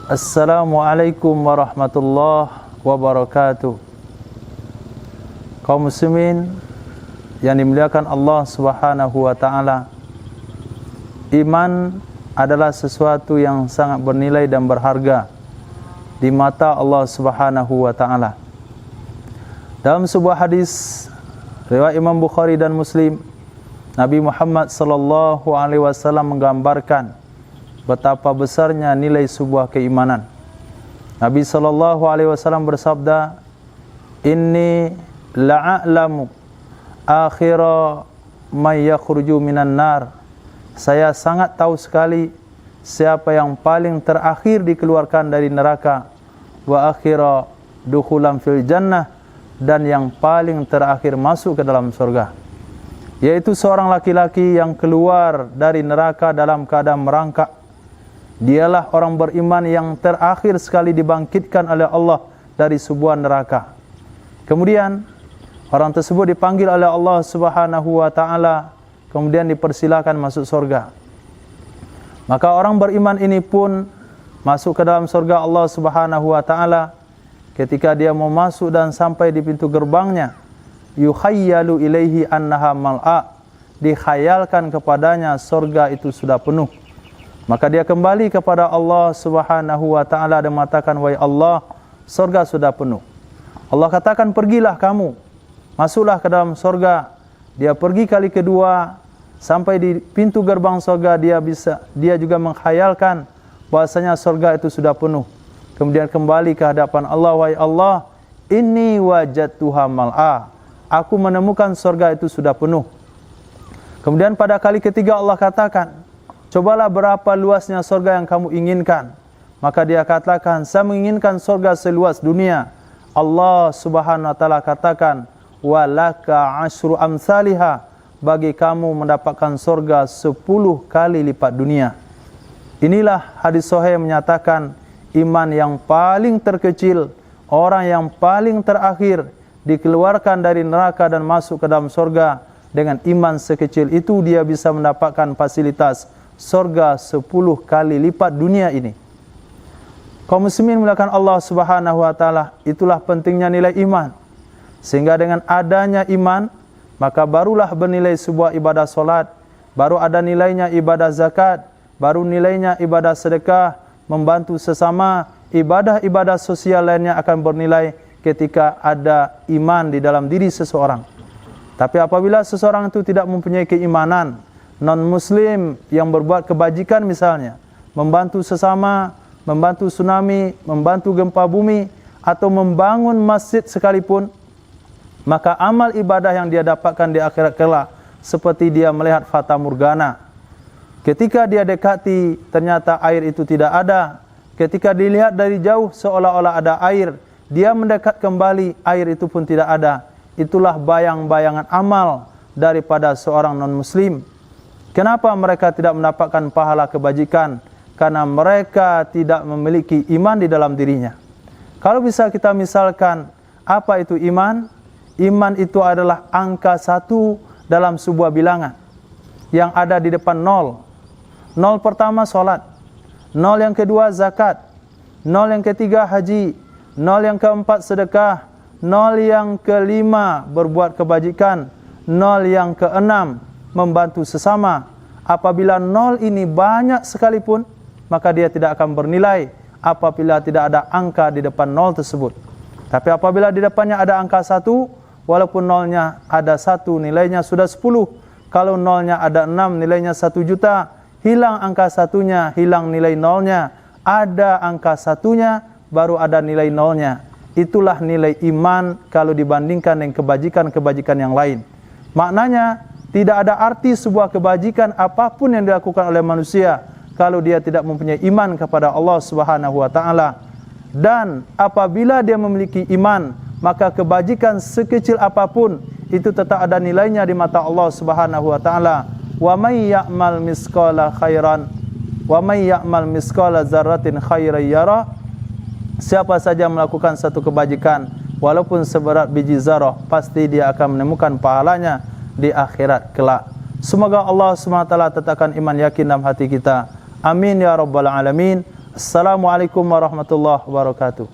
Assalamualaikum warahmatullahi wabarakatuh. Kaum muslimin yang dimuliakan Allah Subhanahu wa taala, iman adalah sesuatu yang sangat bernilai dan berharga di mata Allah Subhanahu wa taala. Dalam sebuah hadis riwayat Imam Bukhari dan Muslim, Nabi Muhammad sallallahu alaihi wasallam menggambarkan betapa besarnya nilai sebuah keimanan. Nabi sallallahu alaihi wasallam bersabda, "Inni la'alamu akhira may yakhruju minan nar." Saya sangat tahu sekali siapa yang paling terakhir dikeluarkan dari neraka, wa akhira dukhulan fil jannah, dan yang paling terakhir masuk ke dalam surga, yaitu seorang laki-laki yang keluar dari neraka dalam keadaan merangkak. Dialah orang beriman yang terakhir sekali dibangkitkan oleh Allah dari sebuah neraka. Kemudian orang tersebut dipanggil oleh Allah Subhanahu wa taala, kemudian dipersilakan masuk surga. Maka orang beriman ini pun masuk ke dalam surga Allah Subhanahu wa taala. Ketika dia mau masuk dan sampai di pintu gerbangnya, yukhayyalu ilaihi annaha mal'a, dikhayalkan kepadanya surga itu sudah penuh. Maka dia kembali kepada Allah Subhanahu wa taala dan mengatakan, "Wahai Allah, surga sudah penuh." Allah katakan, "Pergilah kamu, masuklah ke dalam surga." Dia pergi kali kedua, sampai di pintu gerbang surga, dia juga menghayalkan bahwasanya surga itu sudah penuh. Kemudian kembali ke hadapan Allah, "Wahai Allah, inni wajadtuha mal'a." Aku menemukan surga itu sudah penuh. Kemudian pada kali ketiga Allah katakan, "Cobalah berapa luasnya surga yang kamu inginkan." Maka dia katakan, "Saya menginginkan surga seluas dunia." Allah Subhanahu wa taala katakan, "Walaka asyru amsalihha." Bagi kamu mendapatkan surga 10 kali lipat dunia. Inilah hadis sahih menyatakan iman yang paling terkecil, orang yang paling terakhir dikeluarkan dari neraka dan masuk ke dalam surga. Dengan iman sekecil itu dia bisa mendapatkan fasilitas surga 10 kali lipat dunia ini. Kaum muslimin mulakan Allah Subhanahu wa taala, itulah pentingnya nilai iman. Sehingga dengan adanya iman, maka barulah bernilai sebuah ibadah solat, baru ada nilainya ibadah zakat, baru nilainya ibadah sedekah, membantu sesama, ibadah-ibadah sosial lainnya akan bernilai ketika ada iman di dalam diri seseorang. Tapi apabila seseorang itu tidak mempunyai keimanan, non-muslim yang berbuat kebajikan misalnya, membantu sesama, membantu tsunami, membantu gempa bumi, atau membangun masjid sekalipun, maka amal ibadah yang dia dapatkan di akhirat kelak seperti dia melihat fata morgana. Ketika dia dekati, ternyata air itu tidak ada. Ketika dilihat dari jauh seolah-olah ada air, dia mendekat kembali, air itu pun tidak ada. Itulah bayang-bayangan amal daripada seorang non-muslim. Kenapa mereka tidak mendapatkan pahala kebajikan? Karena mereka tidak memiliki iman di dalam dirinya. Kalau bisa kita misalkan, apa itu iman? Iman itu adalah angka 1 dalam sebuah bilangan yang ada di depan 0. 0 pertama solat, 0 yang kedua zakat, 0 yang ketiga haji, 0 yang keempat sedekah, 0 yang kelima berbuat kebajikan, 0 yang keenam membantu sesama. Apabila 0 ini banyak sekalipun, maka dia tidak akan bernilai apabila tidak ada angka di depan 0 tersebut. Tapi apabila di depannya ada angka 1, walaupun 0-nya ada 1, nilainya sudah 10. Kalau 0-nya ada 6, nilainya 1 juta. Hilang angka 1-nya, hilang nilai 0-nya. Ada angka 1-nya, baru ada nilai 0-nya. Itulah nilai iman kalau dibandingkan dengan kebajikan-kebajikan yang lain. Maknanya, tidak ada arti sebuah kebajikan apapun yang dilakukan oleh manusia kalau dia tidak mempunyai iman kepada Allah Subhanahu wa taala. Dan apabila dia memiliki iman, maka kebajikan sekecil apapun itu tetap ada nilainya di mata Allah Subhanahu wa taala. Wa may ya'mal misqala khairan wa may ya'mal misqala dzarratin khairan yara. Siapa saja melakukan satu kebajikan walaupun seberat biji zarah, pasti dia akan menemukan pahalanya di akhirat kelak. Semoga Allah SWT tetapkan iman yakin dalam hati kita. Amin ya rabbal alamin. Assalamualaikum warahmatullahi wabarakatuh.